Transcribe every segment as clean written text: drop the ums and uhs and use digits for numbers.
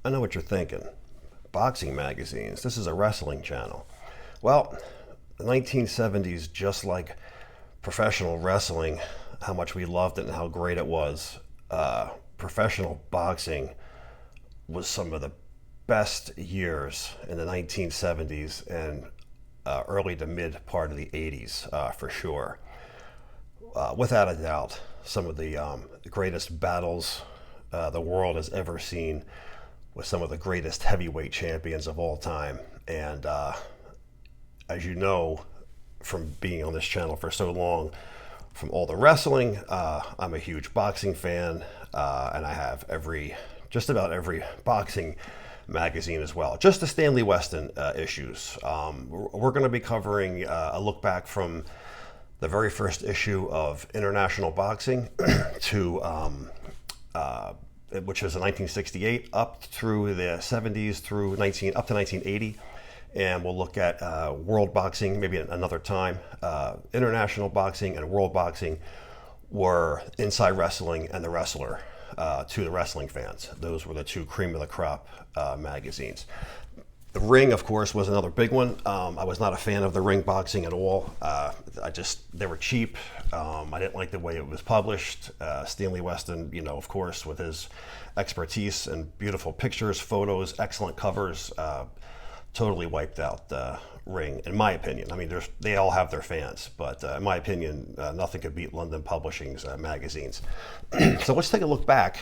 I know what you're thinking. Boxing magazines. This is a wrestling channel. Well, the 1970s, just like professional wrestling, how much we loved it and how great it was, professional boxing was some of the best years in the 1970s and early to mid part of the 80s, for sure. Without a doubt, some of the greatest battles the world has ever seen with some of the greatest heavyweight champions of all time. And as you know, from being on this channel for so long, from all the wrestling, I'm a huge boxing fan, and I have just about every boxing magazine as well. Just the Stanley Weston issues. We're going to be covering a look back from the very first issue of International Boxing to which was in 1968 up through the 70s up to 1980. And we'll look at world boxing maybe another time. International boxing and world boxing were Inside Wrestling and The Wrestler to the wrestling fans. Those were the two cream of the crop magazines. The Ring, of course, was another big one. I was not a fan of the Ring boxing at all. They were cheap. I didn't like the way it was published. Stanley Weston, of course, with his expertise and beautiful pictures, photos, excellent covers, totally wiped out Ring, in my opinion. I mean, they all have their fans, but in my opinion, nothing could beat London Publishing's magazines. So let's take a look back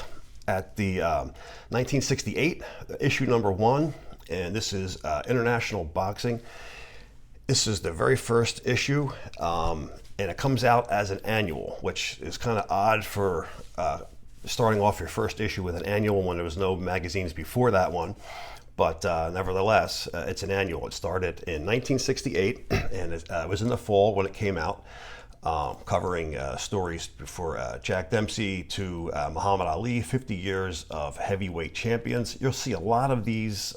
at the 1968 issue number 1. And this is International Boxing. This is the very first issue, and it comes out as an annual, which is kind of odd for starting off your first issue with an annual when there was no magazines before that one. But nevertheless, it's an annual. It started in 1968, and it was in the fall when it came out, covering stories for Jack Dempsey to Muhammad Ali, 50 years of heavyweight champions. You'll see a lot of these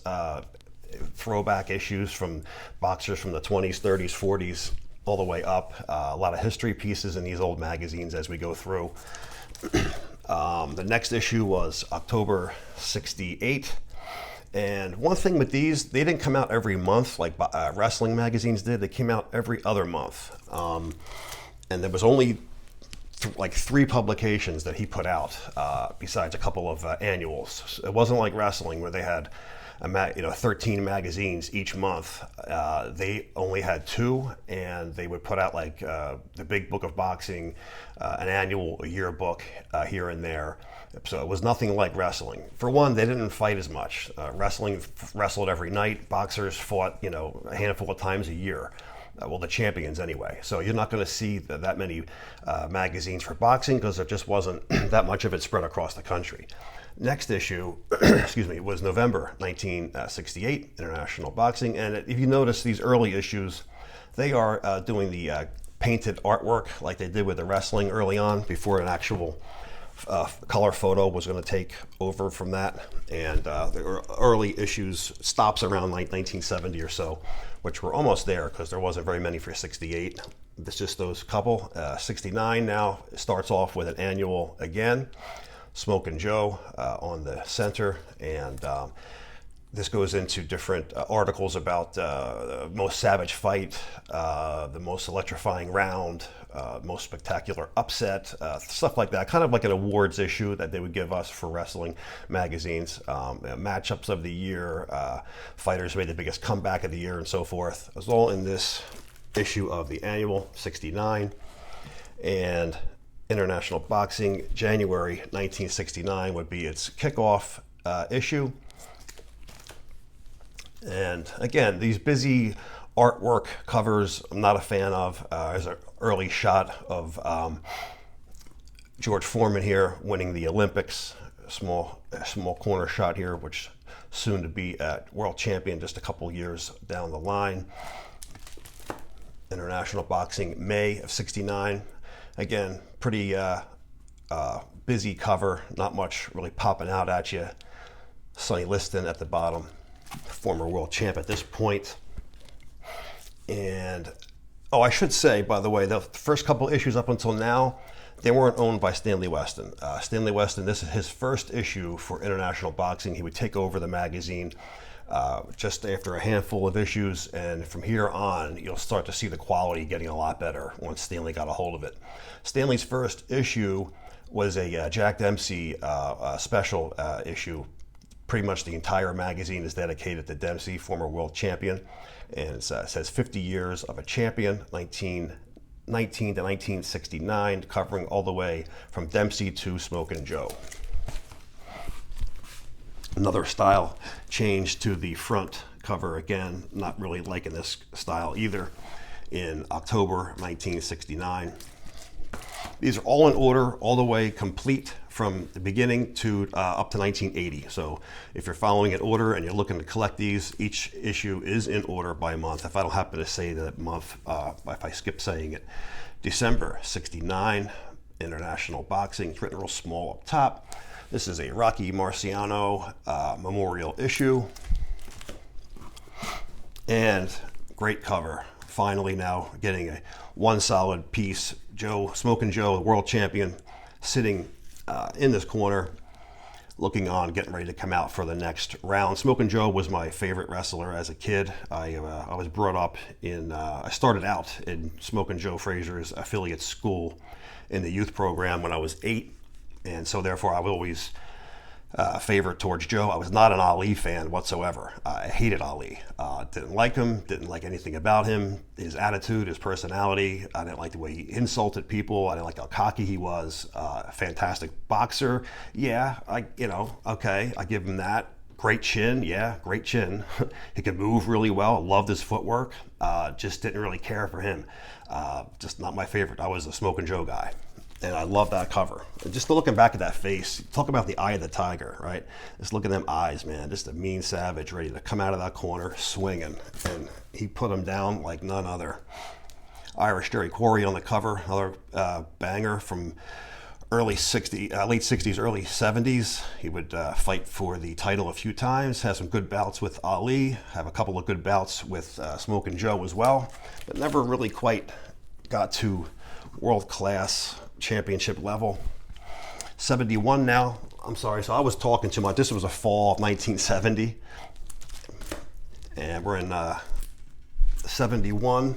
throwback issues from boxers from the 20s, 30s, 40s, all the way up. A lot of history pieces in these old magazines as we go through. The next issue was October 68. And one thing with these, they didn't come out every month like wrestling magazines did. They came out every other month. And there was only like 3 publications that he put out, besides a couple of annuals. It wasn't like wrestling where they had 13 magazines each month. They only had 2, and they would put out like the Big Book of Boxing, an annual, a yearbook here and there. So it was nothing like wrestling. For one, they didn't fight as much. Wrestling wrestled every night. Boxers fought, a handful of times a year. Well, the champions anyway. So you're not going to see that many magazines for boxing because there just wasn't that much of it spread across the country. Next issue, was November 1968, International Boxing. And if you notice these early issues, they are doing the painted artwork like they did with the wrestling early on before an actual color photo was going to take over from that. And the early issues stops around like 1970 or so, which were almost there because there wasn't very many for 68. It's just those couple. 69 now starts off with an annual again. Smokin' Joe on the center, and this goes into different articles about the most savage fight, the most electrifying round, most spectacular upset, stuff like that. Kind of like an awards issue that they would give us for wrestling magazines. Matchups of the year, fighters made the biggest comeback of the year, and so forth. It was all in this issue of the annual, 69. And International Boxing, January 1969 would be its kickoff issue. And again, these busy artwork covers I'm not a fan of. There's an early shot of George Foreman here winning the Olympics. A small corner shot here, which soon to be world champion just a couple years down the line. International Boxing, May of 69. Again, pretty busy cover, not much really popping out at you. Sonny Liston at the bottom, former world champ at this point. And, I should say, by the way, the first couple issues up until now, They weren't owned by Stanley Weston. Stanley Weston, this is his first issue for International Boxing. He would take over the magazine just after a handful of issues, and from here on, you'll start to see the quality getting a lot better once Stanley got a hold of it. Stanley's first issue was a Jack Dempsey special issue. Pretty much the entire magazine is dedicated to Dempsey, former world champion, and it says 50 years of a champion, 1919 to 1969, covering all the way from Dempsey to Smokin' Joe. Another style change to the front cover, again, not really liking this style either, in October 1969. These are all in order, all the way complete from the beginning to up to 1980. So if you're following in order and you're looking to collect these, each issue is in order by month. If I don't happen to say that month, if I skip saying it, December 69, International Boxing. It's written real small up top. This is a Rocky Marciano memorial issue. And great cover. Finally now getting a one solid piece. Smokin' Joe, the world champion, sitting in this corner, looking on, getting ready to come out for the next round. Smokin' Joe was my favorite wrestler as a kid. I was brought up in, I started out in Smokin' Joe Frazier's affiliate school in the youth program when I was 8. And so therefore I was always favorite towards Joe. I was not an Ali fan whatsoever. I hated Ali. Didn't like him, didn't like anything about him, his attitude, his personality. I didn't like the way he insulted people. I didn't like how cocky he was. Fantastic boxer. Yeah, okay, I give him that. Great chin, yeah, great chin. He could move really well. Loved his footwork. Just didn't really care for him. Just not my favorite. I was a Smokin' Joe guy. And I love that cover. And just looking back at that face, talk about the eye of the tiger, right? Just look at them eyes, man. Just a mean savage ready to come out of that corner swinging. And he put him down like none other. Irish Jerry Quarry on the cover, another banger from late 60s, early 70s. He would fight for the title a few times, have some good bouts with Ali, have a couple of good bouts with Smokin' Joe as well, but never really quite got to world-class championship level. 71 now. I'm sorry, so I was talking too much. This was a fall of 1970. And we're in 71.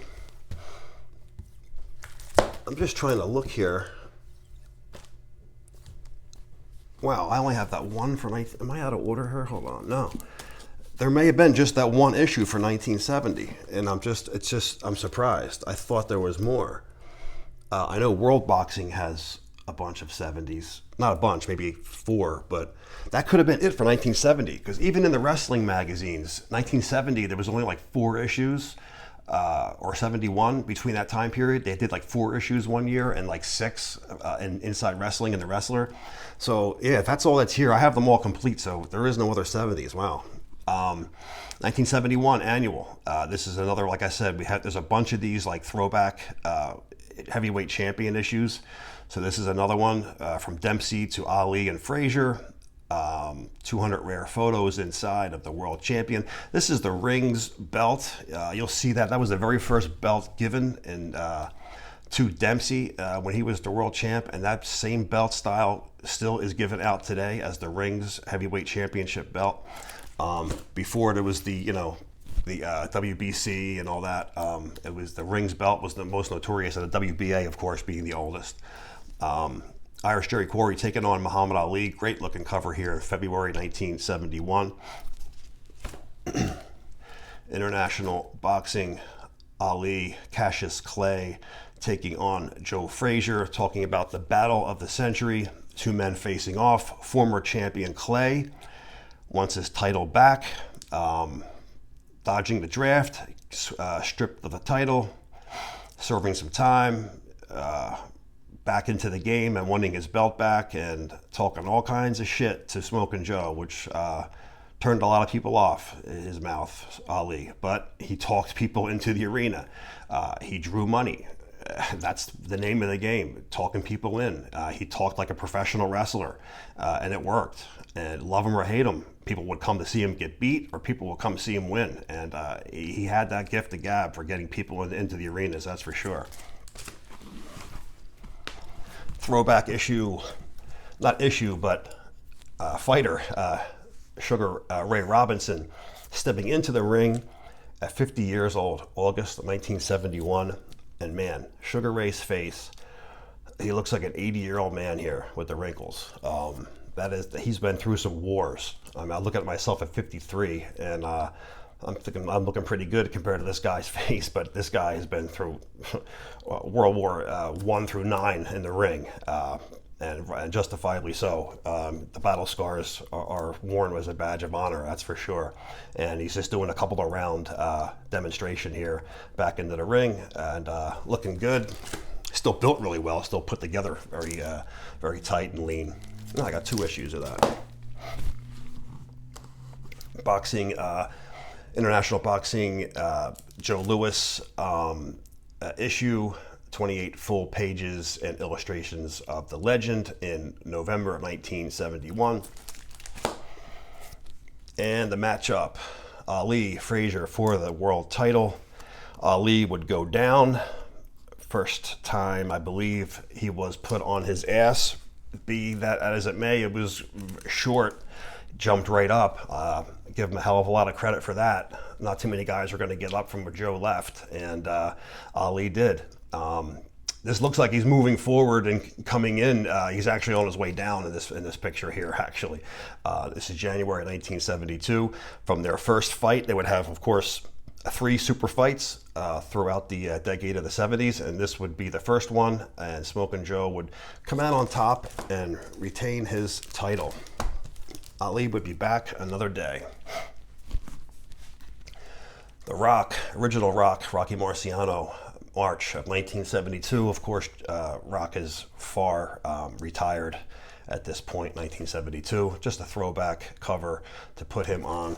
I'm just trying to look here. Wow, I only have that one for am I out of order here? Hold on, no. There may have been just that one issue for 1970, and I'm surprised. I thought there was more. I know World Boxing has a bunch of 70s. Not a bunch, maybe 4, but that could have been it for 1970, because even in the wrestling magazines, 1970, there was only like 4 issues, or 71 between that time period. They did like 4 issues one year and like 6 in Inside Wrestling and The Wrestler. So yeah, if that's all that's here, I have them all complete, so there is no other 70s. Wow. 1971 annual. This is another, like I said, there's a bunch of these like throwback heavyweight champion issues. So this is another one from Dempsey to Ali and Frazier. 200 rare photos inside of the world champion. This is the rings belt. You'll see that was the very first belt given to Dempsey when he was the world champ, and that same belt style still is given out today as the rings heavyweight championship belt. Before there was the WBC and all that. It was the rings belt was the most notorious, and the WBA, of course, being the oldest. Irish Jerry Quarry taking on Muhammad Ali. Great looking cover here in February 1971. International Boxing, Ali, Cassius Clay taking on Joe Frazier, talking about the battle of the century. 2 men facing off. Former champion Clay wants his title back. Dodging the draft, stripped of the title, serving some time, back into the game and wanting his belt back, and talking all kinds of shit to Smokin' Joe, which turned a lot of people off his mouth, Ali. But he talked people into the arena. He drew money. That's the name of the game, talking people in. He talked like a professional wrestler, and it worked. And love him or hate him, people would come to see him get beat, or people would come see him win. And he had that gift of gab for getting people into the arenas, that's for sure. throwback issue, not issue, but fighter, Sugar Ray Robinson, stepping into the ring at 50 years old, August of 1971. And man, Sugar Ray's face, he looks like an 80-year-old man here with the wrinkles. He's been through some wars. I look at myself at 53, and I'm thinking I'm looking pretty good compared to this guy's face, but this guy has been through World War I through 9 in the ring, and justifiably so. The battle scars are worn as a badge of honor, that's for sure. And he's just doing a couple of round demonstration here back into the ring, and looking good. Still built really well, still put together very tight and lean. I got 2 issues of that. Boxing, International Boxing, Joe Louis, issue 28 full pages and illustrations of the legend in November of 1971. And the matchup, Ali-Frazier for the world title. Ali would go down. First time, I believe, he was put on his ass. Be that as it may, it was short, jumped right up. Give him a hell of a lot of credit for that. Not too many guys are going to get up from where Joe left, and Ali did. This looks like he's moving forward and coming in. He's actually on his way down in this picture here, actually. This is January 1972. From their first fight, they would have, of course, 3 super fights throughout the decade of the 70s, and this would be the first one, and Smokin' Joe would come out on top and retain his title. Ali would be back another day. The Rock, original Rock, Rocky Marciano, March of 1972. Of course, Rock is far retired at this point, 1972. Just a throwback cover to put him on.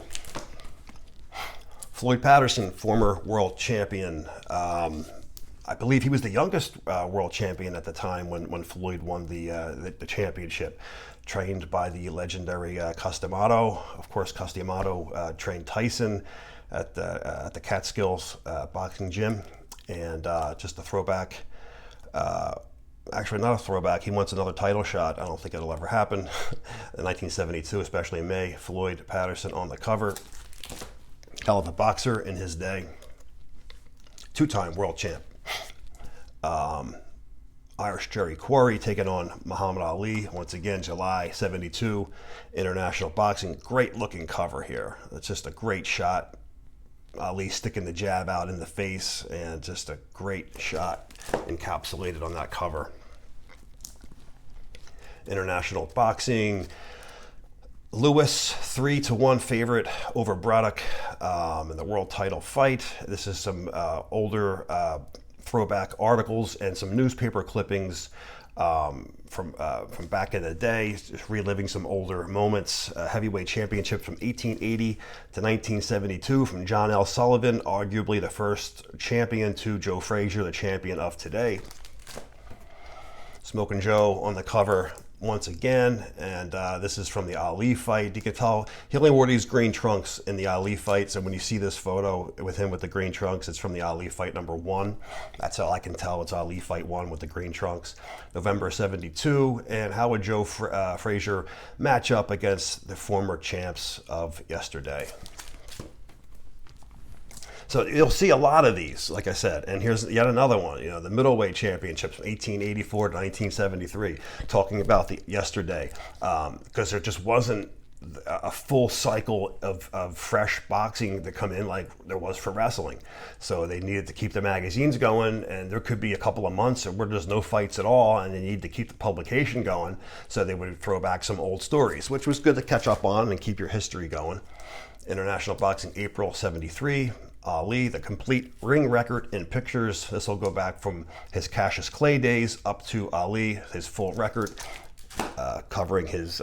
Floyd Patterson, former world champion. I believe he was the youngest world champion at the time when Floyd won the championship. Trained by the legendary Customato. Of course, Customato trained Tyson at the Catskills boxing gym. And just a throwback. Actually, not a throwback. He wants another title shot. I don't think it'll ever happen. In 1972, especially in May, Floyd Patterson on the cover. Hell of a boxer in his day. 2-time world champ. Irish Jerry Quarry taking on Muhammad Ali. Once again, July 72, International Boxing. Great looking cover here. It's just a great shot. Ali sticking the jab out in the face, and just a great shot encapsulated on that cover. International Boxing. Lewis, 3-1 favorite over Braddock in the world title fight. This is some older throwback articles and some newspaper clippings from back in the day, just reliving some older moments. Heavyweight championship from 1880 to 1972 from John L. Sullivan, arguably the first champion, to Joe Frazier, the champion of today. Smokin' Joe on the cover once again, and this is from the Ali fight. You can tell he only wore these green trunks in the Ali fight, so when you see this photo with him with the green trunks, it's from the Ali fight number 1. That's all I can tell. It's Ali fight 1 with the green trunks. November 72, and how would Joe Frazier match up against the former champs of yesterday? So you'll see a lot of these, like I said, and here's yet another one, the middleweight championships from 1884 to 1973, talking about the yesterday, because there just wasn't a full cycle of fresh boxing to come in like there was for wrestling. So they needed to keep the magazines going, and there could be a couple of months where there's no fights at all, and they need to keep the publication going, so they would throw back some old stories, which was good to catch up on and keep your history going. International Boxing, April 73. Ali, the complete ring record in pictures. This will go back from his Cassius Clay days up to Ali, his full record, covering his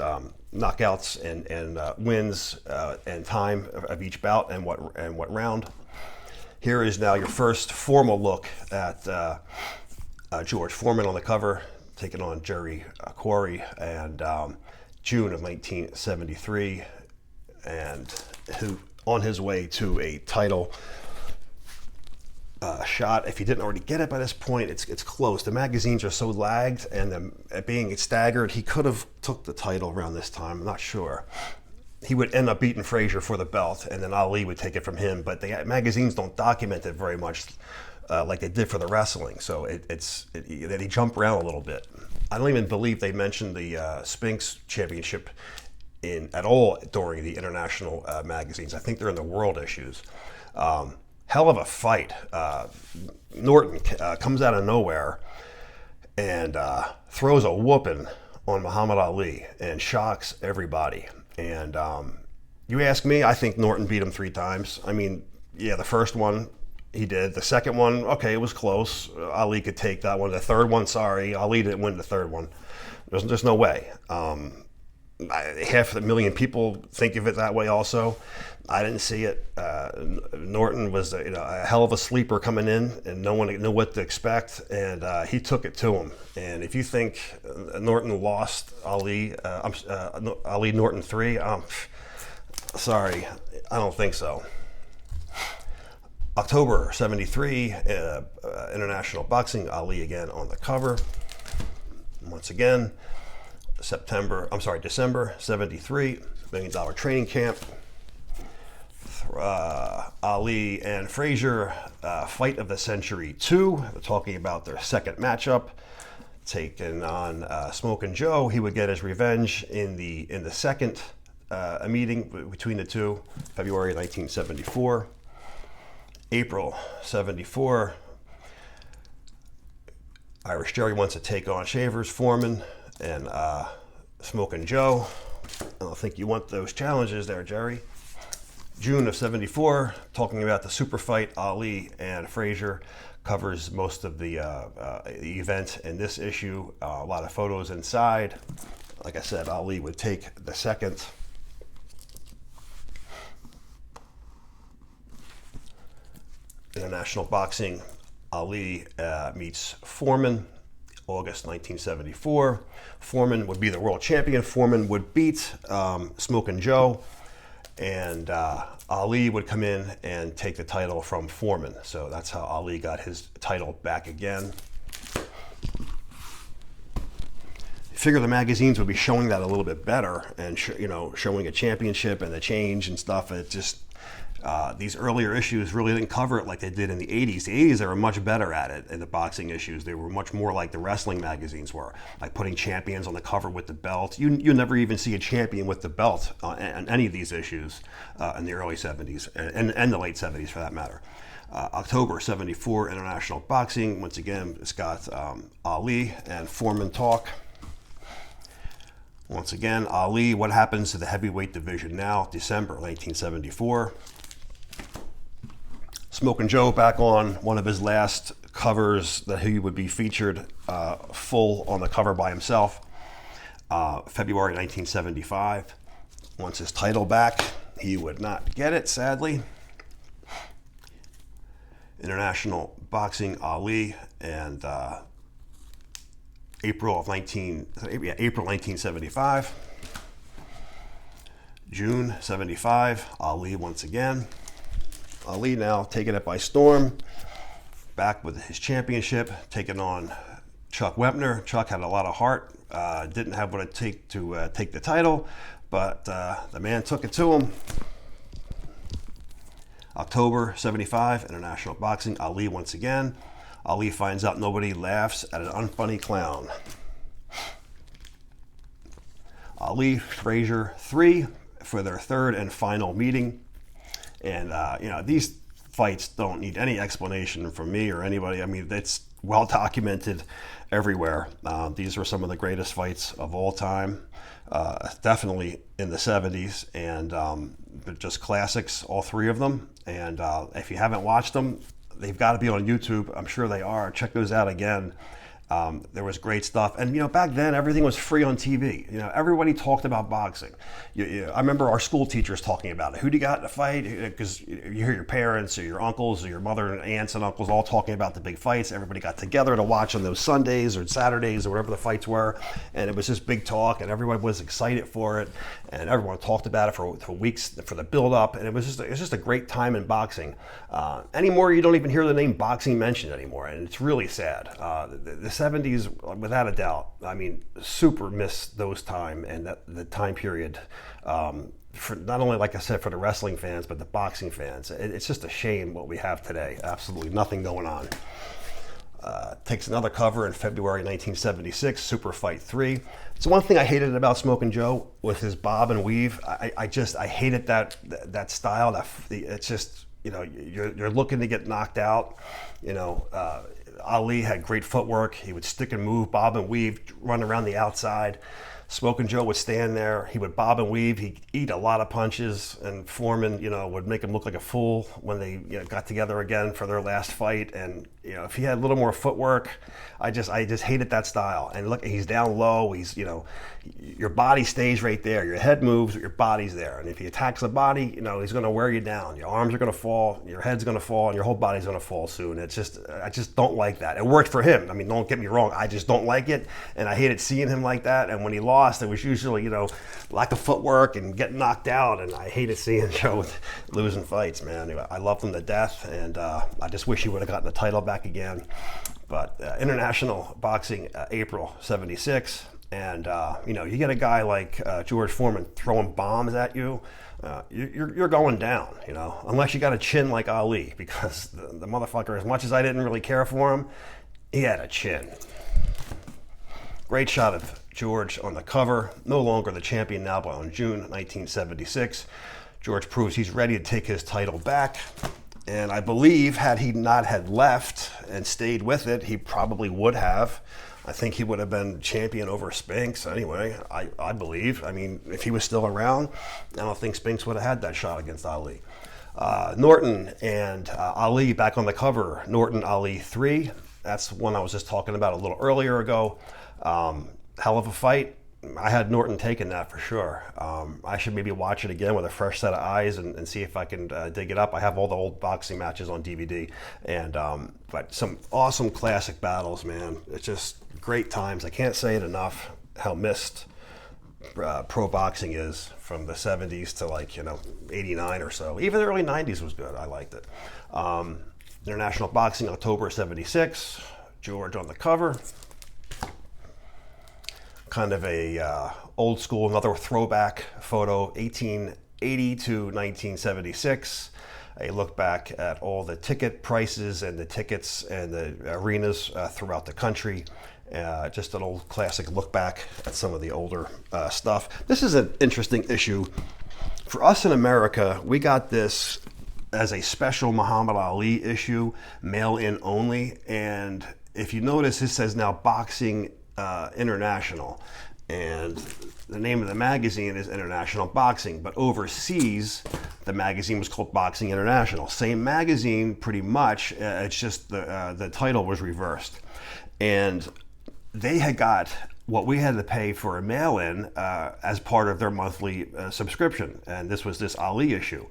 knockouts and wins and time of each bout and what round. Here is now your first formal look at George Foreman on the cover, taking on Jerry Quarry, and June of 1973, and who on his way to a title shot. If you didn't already get it by this point, it's close. The magazines are so lagged, and being staggered, he could have took the title around this time. I'm not sure. He would end up beating Frazier for the belt, and then Ali would take it from him. But the magazines don't document it very much like they did for the wrestling. So that he jumped around a little bit. I don't even believe they mentioned the Spinks Championship at all during the international magazines. I think they're in the world issues. Hell of a fight. Norton comes out of nowhere and throws a whooping on Muhammad Ali and shocks everybody. And you ask me, I think Norton beat him 3 times. I mean, yeah, the first one he did. The second one, okay, it was close. Ali could take that one. The third one, sorry, Ali didn't win the third one. There's no way. Half a million people think of it that way also. I didn't see it. Norton was a hell of a sleeper coming in, and no one knew what to expect, and he took it to him. And if you think Norton lost Ali Norton 3, sorry, I don't think so. October 73, International Boxing, Ali again on the cover. Once again, December 73, $1 million training camp. Ali and Frazier, fight of the century 2. We're talking about their second matchup, taking on Smokin' Joe. He would get his revenge in the second meeting between the two, February 1974. April 74, Irish Jerry wants to take on Shavers, Foreman, and Smokin' Joe. I don't think you want those challenges there, Jerry. June of 74, talking about the super fight, Ali and Frazier, covers most of the event in this issue. A lot of photos inside. Like I said, Ali would take the second. International Boxing, Ali meets Forman, August 1974. Foreman would be the world champion. Foreman would beat Smokin' Joe, and Ali would come in and take the title from Foreman. So that's how Ali got his title back again. Figure the magazines would be showing that a little bit better, and showing a championship and the change and stuff. It just these earlier issues really didn't cover it like they did in the 80s. The 80s, they were much better at it in the boxing issues. They were much more like the wrestling magazines were, like putting champions on the cover with the belt. You never even see a champion with the belt on any of these issues in the early 70s and the late 70s for that matter. October 74, International Boxing. Once again, it's got Ali and Foreman talk. Once again, Ali, what happens to the heavyweight division now? December 1974. Smokin' Joe back on one of his last covers that he would be featured full on the cover by himself. February 1975. Wants his title back. He would not get it, sadly. International Boxing, Ali, and April 1975. June 75, Ali once again. Ali now taking it by storm, back with his championship, taking on Chuck Wepner. Chuck had a lot of heart, didn't have what it take to take the title, but the man took it to him. October 75, International Boxing, Ali once again. Ali finds out nobody laughs at an unfunny clown. Ali, Frazier 3 for their third and final meeting. And, these fights don't need any explanation from me or anybody. I mean, it's well documented everywhere. These were some of the greatest fights of all time, definitely in the 70s, and just classics, all 3 of them. And if you haven't watched them, they've got to be on YouTube. I'm sure they are. Check those out again. There was great stuff, and back then everything was free on TV. Everybody talked about boxing. I remember our school teachers talking about it. Who do you got in a fight? Because you hear your parents or your uncles or your mother and aunts and uncles all talking about the big fights. Everybody got together to watch on those Sundays or Saturdays or whatever the fights were, and it was just big talk, and everyone was excited for it, and everyone talked about it for weeks for the build up, and it was just a great time in boxing. Anymore, you don't even hear the name boxing mentioned anymore, and it's really sad. The 70s, without a doubt, I mean, super miss those time and the time period. For not only, like I said, for the wrestling fans, but the boxing fans. It's just a shame what we have today. Absolutely nothing going on. Takes another cover in February 1976, Super Fight 3. So one thing I hated about Smokin' Joe was his bob and weave. I hated that style. It's just, you're looking to get knocked out. Ali had great footwork. He would stick and move, bob and weave, run around the outside. Smokin' Joe would stand there. He would bob and weave. He'd eat a lot of punches, and Foreman, would make him look like a fool when they, got together again for their last fight. And if he had a little more footwork, I just hated that style. And look, he's down low. He's, your body stays right there. Your head moves, but your body's there. And if he attacks the body, he's going to wear you down. Your arms are going to fall, your head's going to fall, and your whole body's going to fall soon. I just don't like that. It worked for him. I mean, don't get me wrong. I just don't like it, and I hated seeing him like that. And when he lost, it was usually, lack of footwork and getting knocked out. And I hated seeing Joe losing fights, man. I loved him to death, and I just wish he would have gotten the title back again. But international boxing, April '76. And, you get a guy like George Foreman throwing bombs at you, you're going down, unless you got a chin like Ali, because the motherfucker, as much as I didn't really care for him, he had a chin. Great shot of George on the cover, no longer the champion now, but on June 1976. George proves he's ready to take his title back. And I believe had he not had left and stayed with it, he probably would have. I think he would have been champion over Spinks anyway, I believe. I mean, if he was still around, I don't think Spinks would have had that shot against Ali. Norton and Ali back on the cover. Norton, Ali 3. That's one I was just talking about a little earlier ago. Hell of a fight. I had Norton taking that for sure. I should maybe watch it again with a fresh set of eyes and see if I can dig it up. I have all the old boxing matches on DVD, and but some awesome classic battles, man. It's just great times. I can't say it enough how missed pro boxing is from the 70s to 89 or so. Even the early 90s was good. I liked it. International Boxing, October '76. George on the cover. Kind of a old school, another throwback photo, 1880 to 1976. A look back at all the ticket prices and the tickets and the arenas throughout the country. Just an old classic look back at some of the older stuff. This is an interesting issue. For us in America, we got this as a special Muhammad Ali issue, mail-in only. And if you notice, it says now Boxing International, and the name of the magazine is International Boxing, but overseas the magazine was called Boxing International. Same magazine pretty much, it's just the title was reversed, and they had got what we had to pay for a mail-in as part of their monthly subscription, and this was this Ali issue.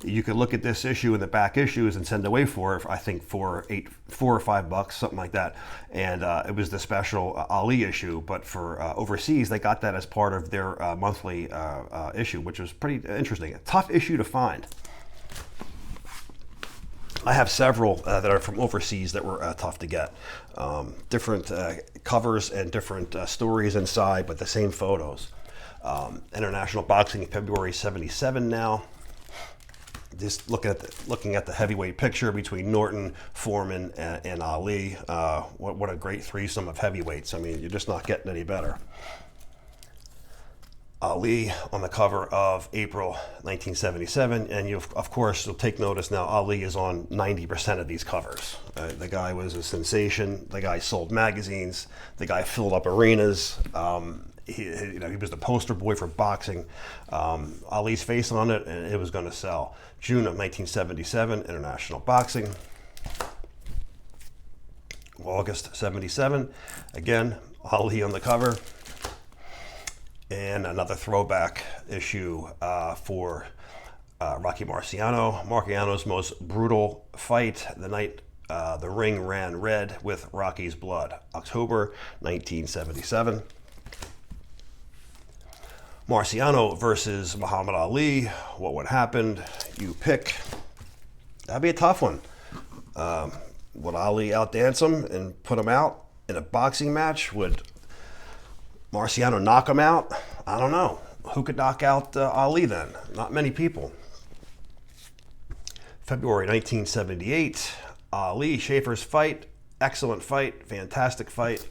You could look at this issue in the back issues and send away for, I think, $4 or $5, something like that. And it was the special Ali issue, but for overseas, they got that as part of their monthly issue, which was pretty interesting. A tough issue to find. I have several that are from overseas that were tough to get. Different covers and different stories inside, but the same photos. International Boxing, February '77 now. Just looking at the heavyweight picture between Norton, Foreman, and Ali. What a great threesome of heavyweights. I mean, you're just not getting any better. Ali on the cover of April 1977, and of course you'll take notice now Ali is on 90% of these covers. The guy was a sensation. The guy sold magazines. The guy filled up arenas. He was the poster boy for boxing. Ali's face on it, and it was going to sell. June of 1977, International Boxing. August 77. Again, Ali on the cover. And another throwback issue for Rocky Marciano. Marciano's most brutal fight, the night the ring ran red with Rocky's blood, October 1977. Marciano versus Muhammad Ali. What would happen? You pick. That'd be a tough one. Would Ali outdance him and put him out in a boxing match? Would Marciano knock him out? I don't know. Who could knock out Ali then? Not many people. February 1978. Ali, Schaefer's fight. Excellent fight. Fantastic fight.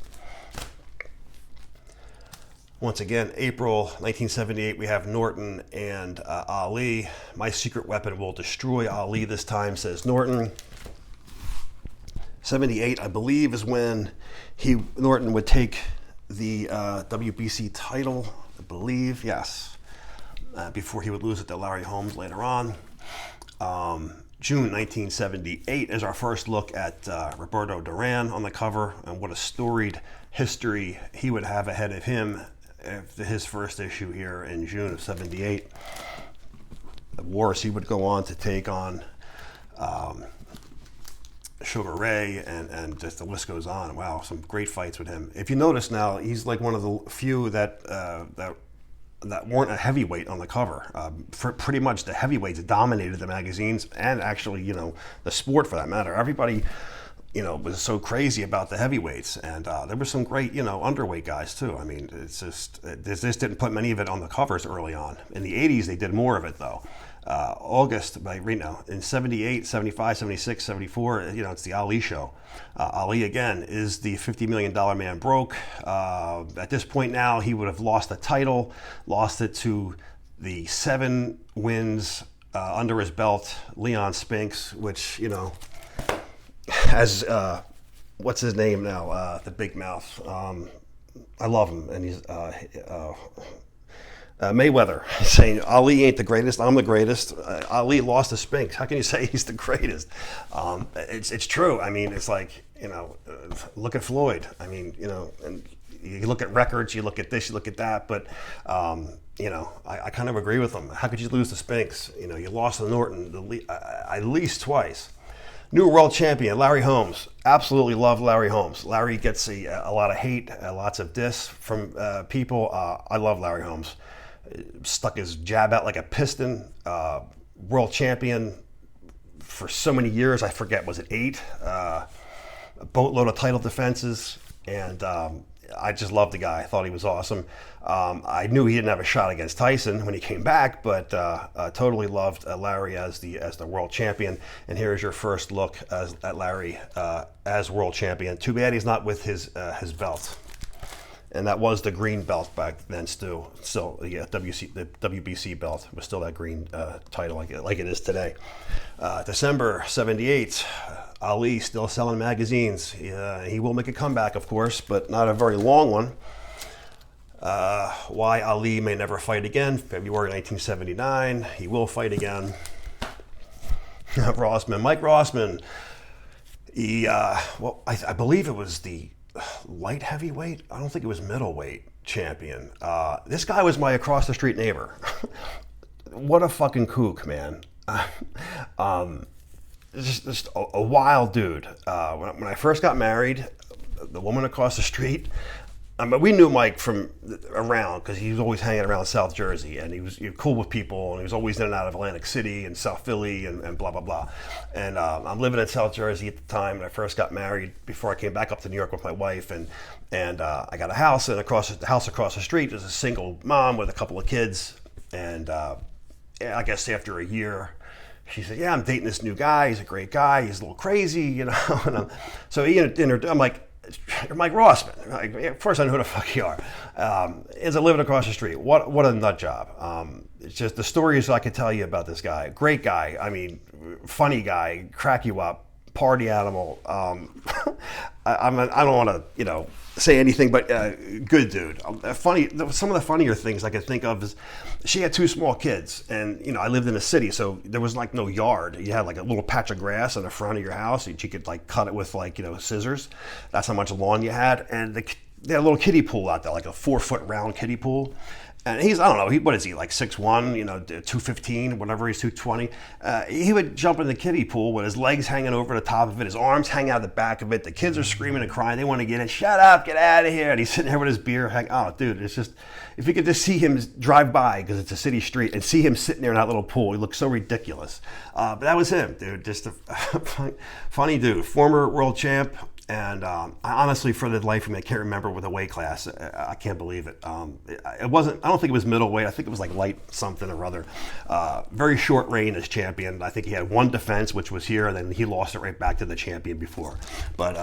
Once again, April 1978, we have Norton and Ali. My secret weapon will destroy Ali this time, says Norton. 78, I believe, is when Norton would take the WBC title, I believe, yes, before he would lose it to Larry Holmes later on. June 1978 is our first look at Roberto Duran on the cover, and what a storied history he would have ahead of him after his first issue here in June of 78. Of course, he would go on to take on Sugar Ray, and just the list goes on. Wow, some great fights with him. If you notice now, he's like one of the few that weren't a heavyweight on the cover. For pretty much the heavyweights dominated the magazines and actually, the sport for that matter. Everybody, was so crazy about the heavyweights, and there were some great, underweight guys too. I mean, it's just this didn't put many of it on the covers early on. In the 80s, they did more of it though. August, in 78, 75, 76, 74, it's the Ali show. Ali, again, is the $50 million man broke. At this point now, he would have lost the title, lost it to the 7 wins under his belt, Leon Spinks, which, has, what's his name now? The big mouth. I love him, and he's... Mayweather saying Ali ain't the greatest, I'm the greatest. Ali lost to Spinks. How can you say he's the greatest? It's true. I mean, it's like, look at Floyd. I mean, and you look at records, you look at this, you look at that, but I kind of agree with him. How could you lose to Spinks? You lost to Norton at least twice. New world champion, Larry Holmes. Absolutely love Larry Holmes. Larry gets a lot of hate, lots of diss from people. I love Larry Holmes. Stuck his jab out like a piston. World champion for so many years. I forget, was it 8? A boatload of title defenses. And I just loved the guy. I thought he was awesome. I knew he didn't have a shot against Tyson when he came back, but totally loved Larry as the world champion. And here is your first look at Larry as world champion. Too bad he's not with his belt. And that was the green belt back then still. So yeah, the WBC belt was still that green title like it is today. December 78, Ali still selling magazines. He will make a comeback, of course, but not a very long one. Why Ali may never fight again. February 1979, he will fight again. Mike Rossman. I believe it was the light heavyweight. I don't think it was middleweight champion. This guy was my across the street neighbor. What a fucking kook, man. Just a wild dude. When I first got married, the woman across the street, but we knew Mike from around because he was always hanging around South Jersey, and he was cool with people, and he was always in and out of Atlantic City and South Philly and blah, blah, blah. And I'm living in South Jersey at the time, and I first got married before I came back up to New York with my wife, and I got a house, and the house across the street was a single mom with a couple of kids, and I guess after a year, she said, yeah, I'm dating this new guy. He's a great guy. He's a little crazy, And so I'm like, you're Mike Rossman. Like, of course I know who the fuck you are. Is living across the street. What a nut job. It's just the stories I could tell you about this guy. Great guy. I mean, funny guy, crack you up. party animal. I don't want to, say anything, but good dude. Funny. Some of the funnier things I could think of is she had two small kids, and I lived in a city, so there was like no yard. You had like a little patch of grass in the front of your house, and she could like cut it with like scissors. That's how much lawn you had, and they had a little kiddie pool out there, like a 4-foot round kiddie pool. And he's, I don't know, what is he, like 6'1", 215, whatever, he's 220. He would jump in the kiddie pool with his legs hanging over the top of it, his arms hanging out the back of it. The kids are screaming and crying. They want to get in. Shut up, get out of here. And he's sitting there with his beer. Oh, dude, it's just, if you could just see him drive by, because it's a city street, and see him sitting there in that little pool, he looks so ridiculous. But that was him, dude. Just a funny dude. Former world champ. And I honestly, for the life of me, I can't remember with the weight class. I can't believe it. It wasn't. I don't think it was middleweight. I think it was like light something or other. Very short reign as champion. I think he had one defense, which was here, and then he lost it right back to the champion before. But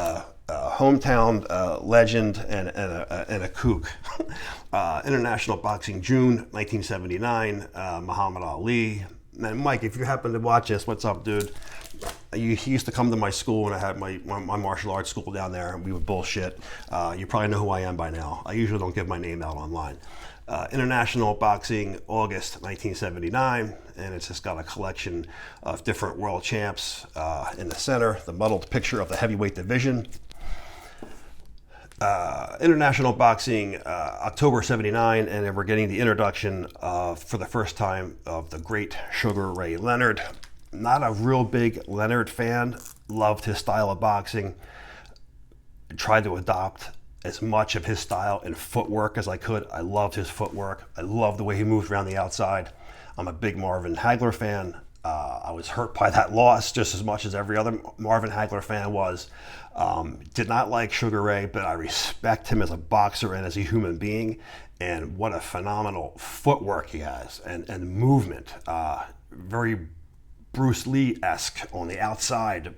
hometown legend and a kook. International boxing, June 1979. Muhammad Ali. And Mike, if you happen to watch this, what's up, dude? He used to come to my school, and I had my martial arts school down there, and we would bullshit. You probably know who I am by now. I usually don't give my name out online. International Boxing, August 1979, and it's just got a collection of different world champs in the center, the muddled picture of the heavyweight division. International Boxing, October 79, and then we're getting the introduction for the first time of the great Sugar Ray Leonard. Not a real big Leonard fan. Loved his style of boxing. Tried to adopt as much of his style and footwork as I could. I loved his footwork. I loved the way he moved around the outside. I'm a big Marvin Hagler fan. I was hurt by that loss just as much as every other Marvin Hagler fan was. Did not like Sugar Ray, but I respect him as a boxer and as a human being. And what a phenomenal footwork he has, and movement. Very Bruce Lee-esque on the outside,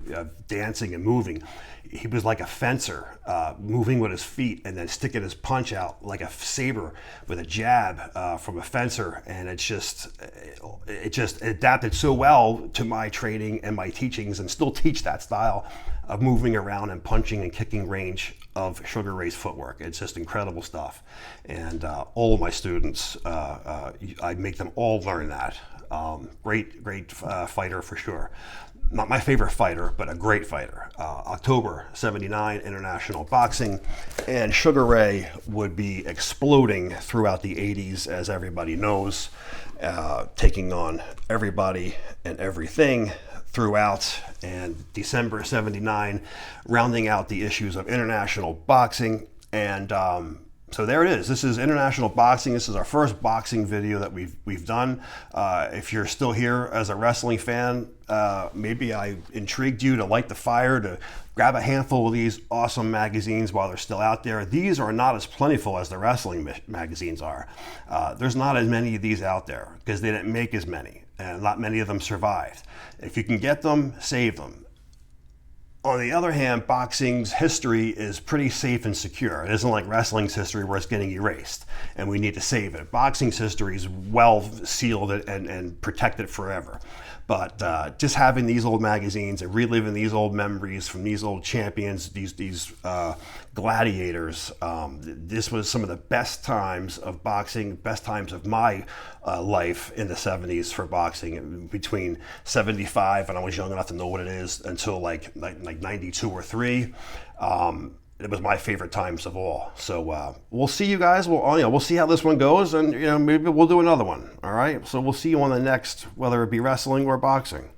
dancing and moving. He was like a fencer, moving with his feet and then sticking his punch out like a saber with a jab from a fencer. And it just adapted so well to my training and my teachings, and still teach that style of moving around and punching and kicking range of Sugar Ray's footwork. It's just incredible stuff. And all of my students, I make them all learn that. Great fighter for sure. Not my favorite fighter, but a great fighter. October 79, International Boxing. And Sugar Ray would be exploding throughout the 80s, as everybody knows, taking on everybody and everything throughout. And December 79, rounding out the issues of international boxing. And so there it is. This is International Boxing. This is our first boxing video that we've done. If you're still here as a wrestling fan, maybe I intrigued you to light the fire, to grab a handful of these awesome magazines while they're still out there. These are not as plentiful as the wrestling magazines are. There's not as many of these out there because they didn't make as many, and not many of them survived. If you can get them, save them. On the other hand, boxing's history is pretty safe and secure. It isn't like wrestling's history where it's getting erased and we need to save it. Boxing's history is well sealed and protected forever. But just having these old magazines and reliving these old memories from these old champions, these gladiators, this was some of the best times of boxing, best times of my life in the 70s for boxing. Between 75, and I was young enough to know what it is, until like 92 or 3. It was my favorite times of all. So we'll see you guys. We'll see how this one goes, and maybe we'll do another one. All right. So we'll see you on the next, whether it be wrestling or boxing.